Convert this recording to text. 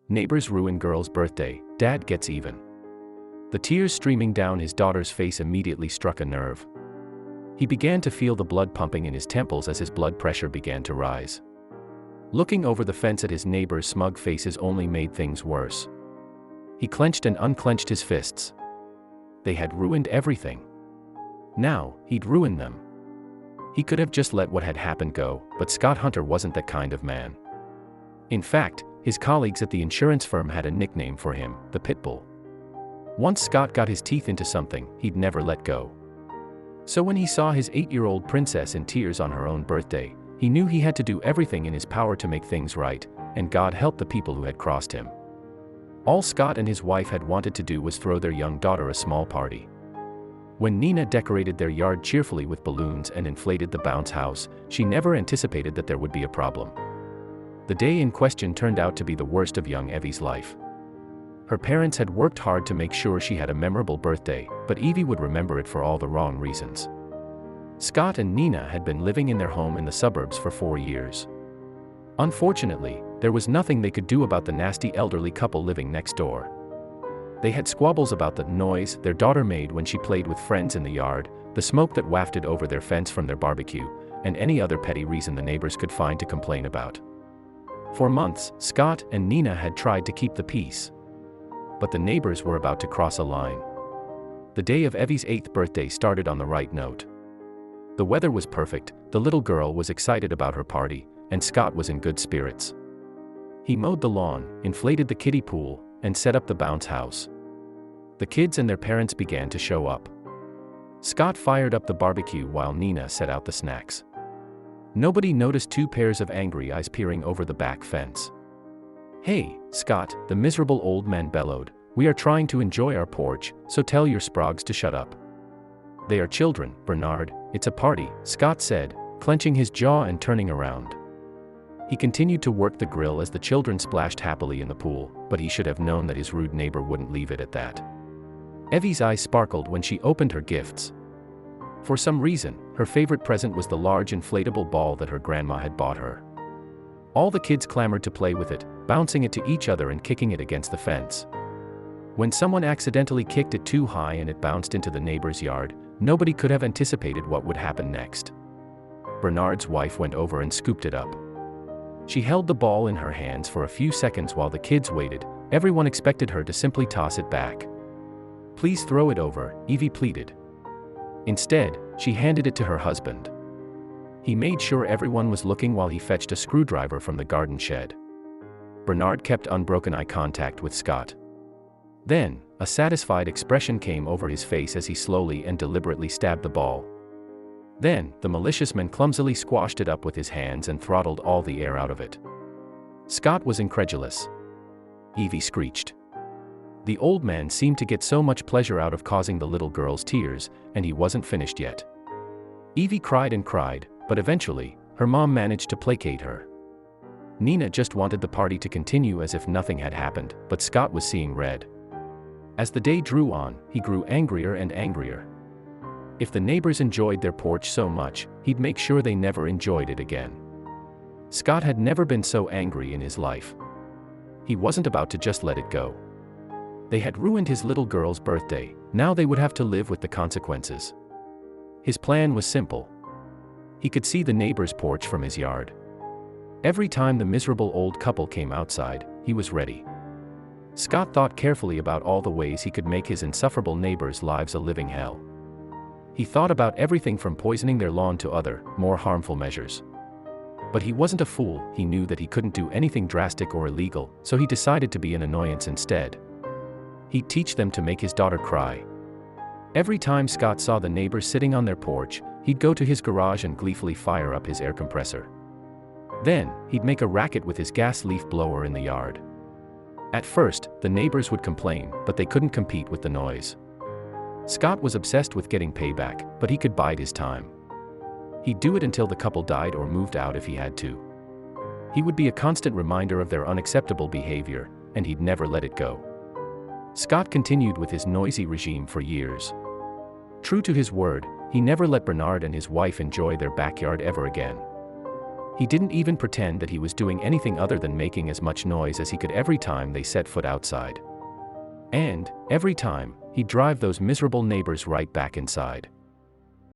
Neighbors ruin girl's birthday, dad gets even. The tears streaming down his daughter's face immediately struck a nerve. He began to feel the blood pumping in his temples as his blood pressure began to rise. Looking over the fence at his neighbors' smug faces only made things worse. He clenched and unclenched his fists. They had ruined everything. Now, he'd ruin them. He could have just let what had happened go, but Scott Hunter wasn't that kind of man. In fact, his colleagues at the insurance firm had a nickname for him, the Pitbull. Once Scott got his teeth into something, he'd never let go. So when he saw his 8-year-old princess in tears on her own birthday, he knew he had to do everything in his power to make things right, and God help the people who had crossed him. All Scott and his wife had wanted to do was throw their young daughter a small party. When Nina decorated their yard cheerfully with balloons and inflated the bounce house, she never anticipated that there would be a problem. The day in question turned out to be the worst of young Evie's life. Her parents had worked hard to make sure she had a memorable birthday, but Evie would remember it for all the wrong reasons. Scott and Nina had been living in their home in the suburbs for 4 years. Unfortunately, there was nothing they could do about the nasty elderly couple living next door. They had squabbles about the noise their daughter made when she played with friends in the yard, the smoke that wafted over their fence from their barbecue, and any other petty reason the neighbors could find to complain about. For months, Scott and Nina had tried to keep the peace. But the neighbors were about to cross a line. The day of Evie's 8th birthday started on the right note. The weather was perfect, the little girl was excited about her party, and Scott was in good spirits. He mowed the lawn, inflated the kiddie pool, and set up the bounce house. The kids and their parents began to show up. Scott fired up the barbecue while Nina set out the snacks. Nobody noticed 2 pairs of angry eyes peering over the back fence. "Hey, Scott," the miserable old man bellowed, "we are trying to enjoy our porch, so tell your sprogs to shut up." "They are children, Bernard, it's a party," Scott said, clenching his jaw and turning around. He continued to work the grill as the children splashed happily in the pool, but he should have known that his rude neighbor wouldn't leave it at that. Evie's eyes sparkled when she opened her gifts. For some reason, her favorite present was the large inflatable ball that her grandma had bought her. All the kids clamored to play with it, bouncing it to each other and kicking it against the fence. When someone accidentally kicked it too high and it bounced into the neighbor's yard, nobody could have anticipated what would happen next. Bernard's wife went over and scooped it up. She held the ball in her hands for a few seconds while the kids waited. Everyone expected her to simply toss it back. "Please throw it over," Evie pleaded. Instead, she handed it to her husband. He made sure everyone was looking while he fetched a screwdriver from the garden shed. Bernard kept unbroken eye contact with Scott. Then, a satisfied expression came over his face as he slowly and deliberately stabbed the ball. Then, the malicious man clumsily squashed it up with his hands and throttled all the air out of it. Scott was incredulous. Evie screeched. The old man seemed to get so much pleasure out of causing the little girl's tears, and he wasn't finished yet. Evie cried and cried, but eventually, her mom managed to placate her. Nina just wanted the party to continue as if nothing had happened, but Scott was seeing red. As the day drew on, he grew angrier and angrier. If the neighbors enjoyed their porch so much, he'd make sure they never enjoyed it again. Scott had never been so angry in his life. He wasn't about to just let it go. They had ruined his little girl's birthday, now they would have to live with the consequences. His plan was simple. He could see the neighbor's porch from his yard. Every time the miserable old couple came outside, he was ready. Scott thought carefully about all the ways he could make his insufferable neighbors' lives a living hell. He thought about everything from poisoning their lawn to other, more harmful measures. But he wasn't a fool, he knew that he couldn't do anything drastic or illegal, so he decided to be an annoyance instead. He'd teach them to make his daughter cry. Every time Scott saw the neighbors sitting on their porch, he'd go to his garage and gleefully fire up his air compressor. Then, he'd make a racket with his gas leaf blower in the yard. At first, the neighbors would complain, but they couldn't compete with the noise. Scott was obsessed with getting payback, but he could bide his time. He'd do it until the couple died or moved out if he had to. He would be a constant reminder of their unacceptable behavior, and he'd never let it go. Scott continued with his noisy regime for years. True to his word, he never let Bernard and his wife enjoy their backyard ever again. He didn't even pretend that he was doing anything other than making as much noise as he could every time they set foot outside. And, every time, he'd drive those miserable neighbors right back inside.